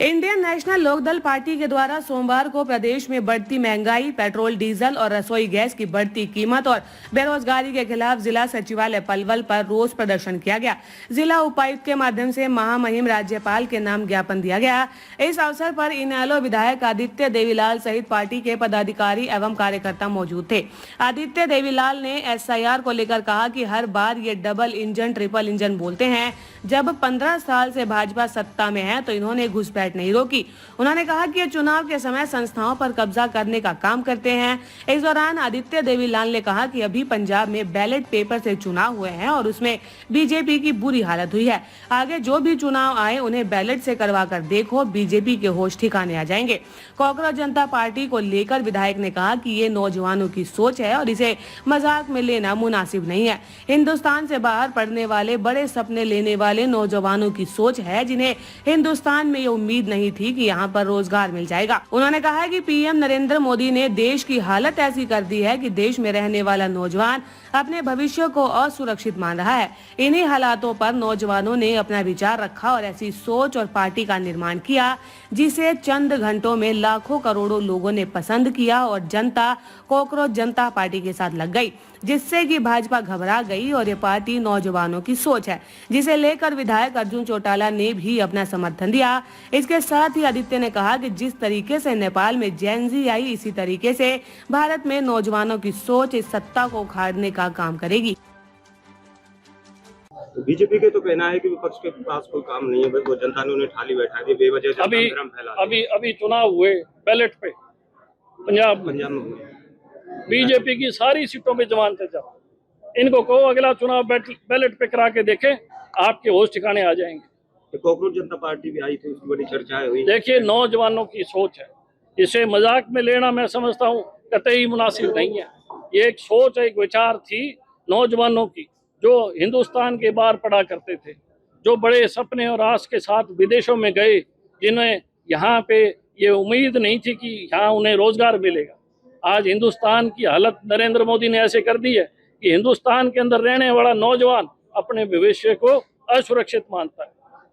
Indian national Lokdal party के द्वारा सोमवार को प्रदेश में बढ़ती महंगाई, पेट्रोल, डीजल और रसोई गैस की बढ़ती कीमत और बेरोजगारी के खिलाफ जिला सचिवालय पलवल पर रोष प्रदर्शन किया गया। जिला उपायुक्त के माध्यम से महामहिम राज्यपाल के नाम ज्ञापन दिया गया। इस अवसर पर इनेलो विधायक आदित्य देवीलाल सहित पार्टी के पदाधिकारी एवं कार्यकर्ता मौजूद थे। आदित्य देवीलाल ने SIR को लेकर कहा कि हर बार ये डबल इंजन, ट्रिपल इंजन बोलते हैं। जब 15 साल से भाजपा सत्ता में है तो इन्होंने घुसपैठ नहीं रोकी। उन्होंने कहा कि ये चुनाव के समय संस्थाओं पर कब्जा करने का काम करते हैं। इस दौरान आदित्य देवीलाल ने कहा कि अभी पंजाब में बैलेट पेपर से चुनाव हुए हैं और उसमें बीजेपी की बुरी हालत हुई है। आगे जो भी चुनाव आए उन्हें बैलेट से करवा कर देखो, बीजेपी के होश ठिकाने आ जाएंगे। कॉकरोच जनता पार्टी को लेकर विधायक ने कहा कि ये नौजवानों की सोच है और इसे मजाक में लेना मुनासिब नहीं है। हिंदुस्तान से बाहर पढ़ने वाले, बड़े सपने लेने वाले नौजवानों की सोच है, जिन्हें हिंदुस्तान में ये उम्मीद नहीं थी कि यहाँ पर रोजगार मिल जाएगा। उन्होंने कहा कि PM नरेंद्र मोदी ने देश की हालत ऐसी कर दी है कि देश में रहने वाला नौजवान अपने भविष्य को असुरक्षित मान रहा है। इन्हीं हालातों पर नौजवानों ने अपना विचार रखा और ऐसी सोच और पार्टी का निर्माण किया जिसे चंद घंटों में लाखों करोड़ों लोगों ने पसंद किया और जनता कॉकरोच जनता पार्टी के साथ लग गई, जिससे कि भाजपा घबरा गई और ये पार्टी नौजवानों की सोच है, जिसे लेकर विधायक अर्जुन चौटाला ने भी अपना समर्थन दिया। इसके साथ ही आदित्य ने कहा कि जिस तरीके से नेपाल में जेन ज़ी आई, इसी तरीके से भारत में नौजवानों की सोच इस सत्ता को उखाड़ने का काम करेगी। तो बीजेपी के तो कहना है कि विपक्ष के पास कोई काम नहीं है, वो जनता ने उन्हें ठाली बैठा दी, बेवजह अभी चुनाव हुए बैलेट पे पंजाब में बीजेपी की सारी सीटों पे जमानत जाओ। इनको कहो अगला चुनाव बैलेट पे करा के देखें, आपके होश ठिकाने आ जाएंगे। कॉकरोच जनता पार्टी भी आई थी, उसकी बड़ी चर्चाएं हुई। देखिए, नौजवानों की सोच है, इसे मजाक में लेना मैं समझता हूँ कतई मुनासिब नहीं है। ये एक सोच, एक विचार थी नौजवानों की, जो हिंदुस्तान के बाहर पढ़ा करते थे, जो बड़े सपने और आस के साथ विदेशों में गए, जिन्हें यहाँ पे ये उम्मीद नहीं थी कि यहाँ उन्हें रोजगार मिलेगा। आज हिंदुस्तान की हालत नरेंद्र मोदी ने ऐसे कर दी है कि हिंदुस्तान के अंदर रहने वाला नौजवान अपने भविष्य को असुरक्षित मानता है।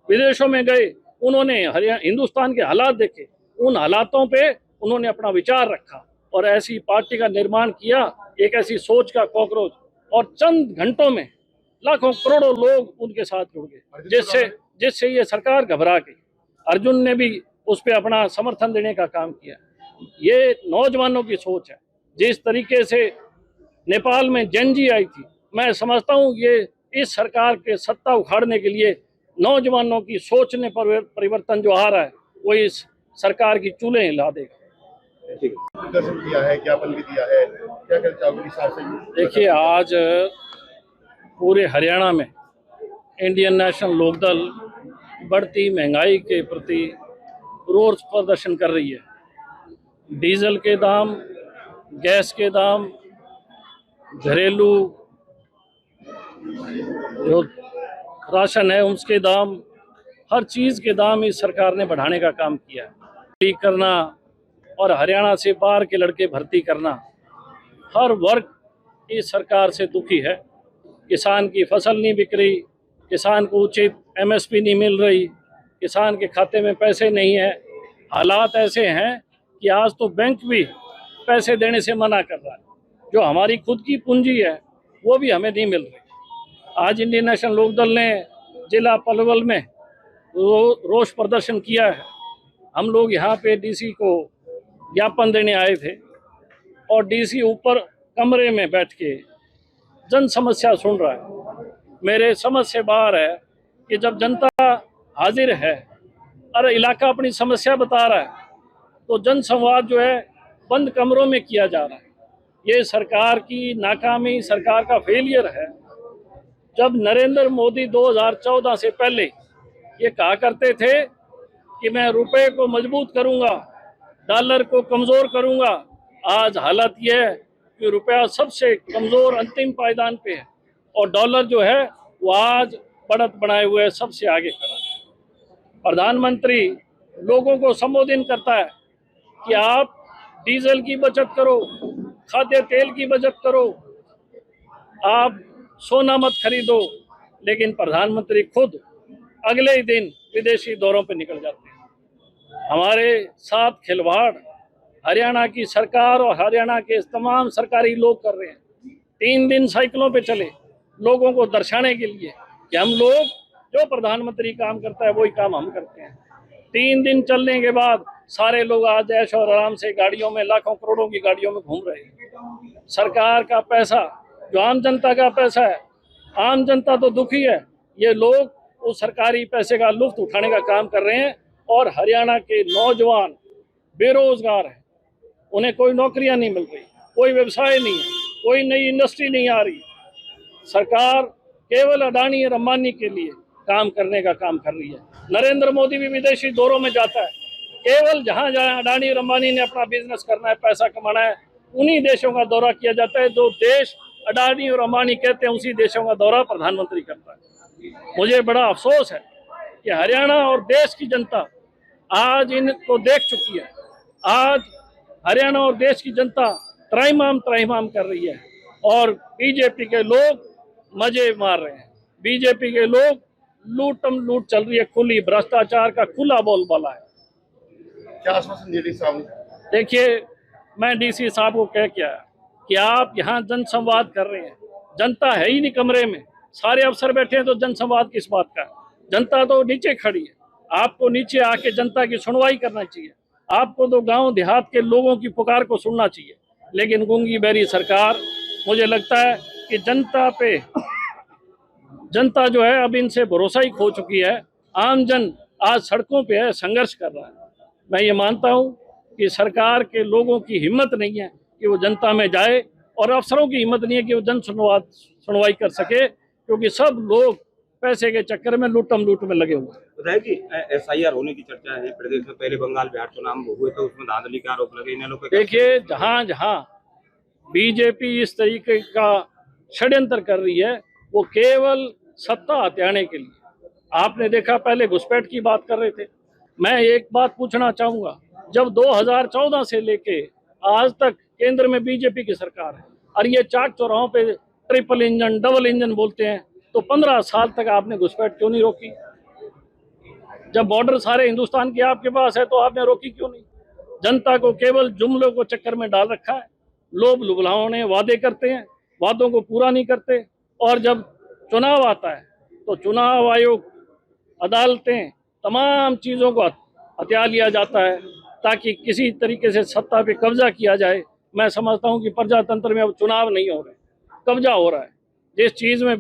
विदेशों में गए, उन्होंने हिंदुस्तान के हालात देखे, उन हालातों पे उन्होंने अपना विचार रखा और ऐसी पार्टी का निर्माण किया, एक ऐसी सोच का कॉकरोच, और चंद घंटों में लाखों करोड़ों लोग उनके साथ जुड़ गए, जिससे ये सरकार घबरा गई। अर्जुन ने भी उस पर अपना समर्थन देने का काम किया। ये नौजवानों की सोच है। जिस तरीके से नेपाल में जेन ज़ी आई थी, मैं समझता हूँ ये इस सरकार के सत्ता उखाड़ने के लिए नौजवानों की सोच में परिवर्तन जो आ रहा है, वो इस सरकार की चूल्हे हिला देगा। किया है, ज्ञापन भी दिया है, क्या कहना चाहोगे? देखिए, आज पूरे हरियाणा में इंडियन नेशनल लोकदल बढ़ती महंगाई के प्रति रोष प्रदर्शन कर रही है। डीजल के दाम, गैस के दाम, घरेलू जो राशन है उसके दाम, हर चीज़ के दाम इस सरकार ने बढ़ाने का काम किया है। भर्ती करना और हरियाणा से बाहर के लड़के भर्ती करना, हर वर्ग इस सरकार से दुखी है। किसान की फसल नहीं बिक रही, किसान को उचित MSP नहीं मिल रही, किसान के खाते में पैसे नहीं है। हालात ऐसे हैं कि आज तो बैंक भी पैसे देने से मना कर रहा है। जो हमारी खुद की पूंजी है वो भी हमें नहीं मिल रही। आज इंडियन नेशनल लोकदल ने जिला पलवल में रोष प्रदर्शन किया है। हम लोग यहाँ पे DC को ज्ञापन देने आए थे और DC ऊपर कमरे में बैठ के जन समस्या सुन रहा है। मेरे समझ से बाहर है कि जब जनता हाजिर है और इलाका अपनी समस्या बता रहा है, तो जन संवाद जो है बंद कमरों में किया जा रहा है। ये सरकार की नाकामी, सरकार का फेलियर है। जब नरेंद्र मोदी 2014 से पहले ये कहा करते थे कि मैं रुपए को मजबूत करूंगा, डॉलर को कमज़ोर करूंगा, आज हालत यह है कि रुपया सबसे कमज़ोर अंतिम पायदान पे है और डॉलर जो है वो आज बढ़त बनाए हुए सबसे आगे खड़ा है। प्रधानमंत्री लोगों को संबोधित करता है कि आप डीजल की बचत करो, खाद्य तेल की बचत करो, आप सोना मत खरीदो, लेकिन प्रधानमंत्री खुद अगले ही दिन विदेशी दौरों पर निकल जाते हैं। हमारे साथ खिलवाड़ हरियाणा की सरकार और हरियाणा के तमाम सरकारी लोग कर रहे हैं। 3 दिन साइकिलों पे चले लोगों को दर्शाने के लिए कि हम लोग जो प्रधानमंत्री काम करता है वही काम हम करते हैं। 3 दिन चलने के बाद सारे लोग आज ऐश और आराम से गाड़ियों में, लाखों करोड़ों की गाड़ियों में घूम रहे हैं। सरकार का पैसा जो आम जनता का पैसा है, आम जनता तो दुखी है। ये लोग उस सरकारी पैसे का लुत्फ उठाने का काम कर रहे हैं और हरियाणा के नौजवान बेरोजगार हैं, उन्हें कोई नौकरियां नहीं मिल रही, कोई व्यवसाय नहीं है, कोई नई इंडस्ट्री नहीं आ रही। सरकार केवल अडानी और अंबानी के लिए काम करने का काम कर रही है। नरेंद्र मोदी भी विदेशी दौरों में जाता है, केवल जहां जहां अडानी और अंबानी ने अपना बिजनेस करना है, पैसा कमाना है, उन्हीं देशों का दौरा किया जाता है। जो देश अडानी और अंबानी कहते हैं उसी देशों का दौरा प्रधानमंत्री करता है। मुझे बड़ा अफसोस है कि हरियाणा और देश की जनता आज इनको देख चुकी है। आज हरियाणा और देश की जनता त्राहिमाम कर रही है और बीजेपी के लोग मजे मार रहे हैं। बीजेपी के लोग लूटम लूट चल रही है, खुली भ्रष्टाचार का खुला बोलबाला है। क्या आश्वासन दिया साहब ने? देखिए, मैं डीसी साहब को कह के आया कि आप यहाँ जनसंवाद कर रहे हैं, जनता है ही नहीं कमरे में, सारे अफसर बैठे हैं तो जनसंवाद किस बात का? जनता तो नीचे खड़ी है। आपको नीचे आके जनता की सुनवाई करना चाहिए। आपको तो गांव देहात के लोगों की पुकार को सुनना चाहिए। लेकिन गूंगी बहरी सरकार, मुझे लगता है कि जनता जो है अब इनसे भरोसा ही खो चुकी है। आम जन आज सड़कों पे है, संघर्ष कर रहा है। मैं ये मानता हूँ कि सरकार के लोगों की हिम्मत नहीं है कि वो जनता में जाए और अफसरों की हिम्मत नहीं है कि वो सुनवाई कर सके, क्योंकि सब लोग पैसे के चक्कर में लूटम लूट में लगे हुए हैं। बताया कि SIR होने की चर्चा है प्रदेश में। पहले बंगाल बिहार चुनाव हुए तो उसमें धांधली के आरोप लगे इन लोगों पे। देखिए, जहां जहां बीजेपी इस तरीके का षड्यंत्र कर रही है वो केवल सत्ता हथियाने के लिए। आपने देखा, पहले घुसपैठ की बात कर रहे थे। मैं एक बात पूछना चाहूंगा, जब 2014 से लेके आज तक केंद्र में बीजेपी की सरकार है और ये चाक चौराहों पे ट्रिपल इंजन, डबल इंजन बोलते हैं, तो 15 साल तक आपने घुसपैठ क्यों नहीं रोकी? जब बॉर्डर सारे हिंदुस्तान के आपके पास है तो आपने रोकी क्यों नहीं? जनता को केवल जुमलों को चक्कर में डाल रखा है। लोभ लुभावने वादे करते हैं, वादों को पूरा नहीं करते, और जब चुनाव आता है तो चुनाव आयोग, अदालतें, तमाम चीज़ों को हथिया लिया जाता है ताकि किसी तरीके से सत्ता पे कब्जा किया जाए। मैं समझता हूँ कि प्रजातंत्र में अब चुनाव नहीं हो रहे, कब्जा हो रहा है। जिस चीज़ में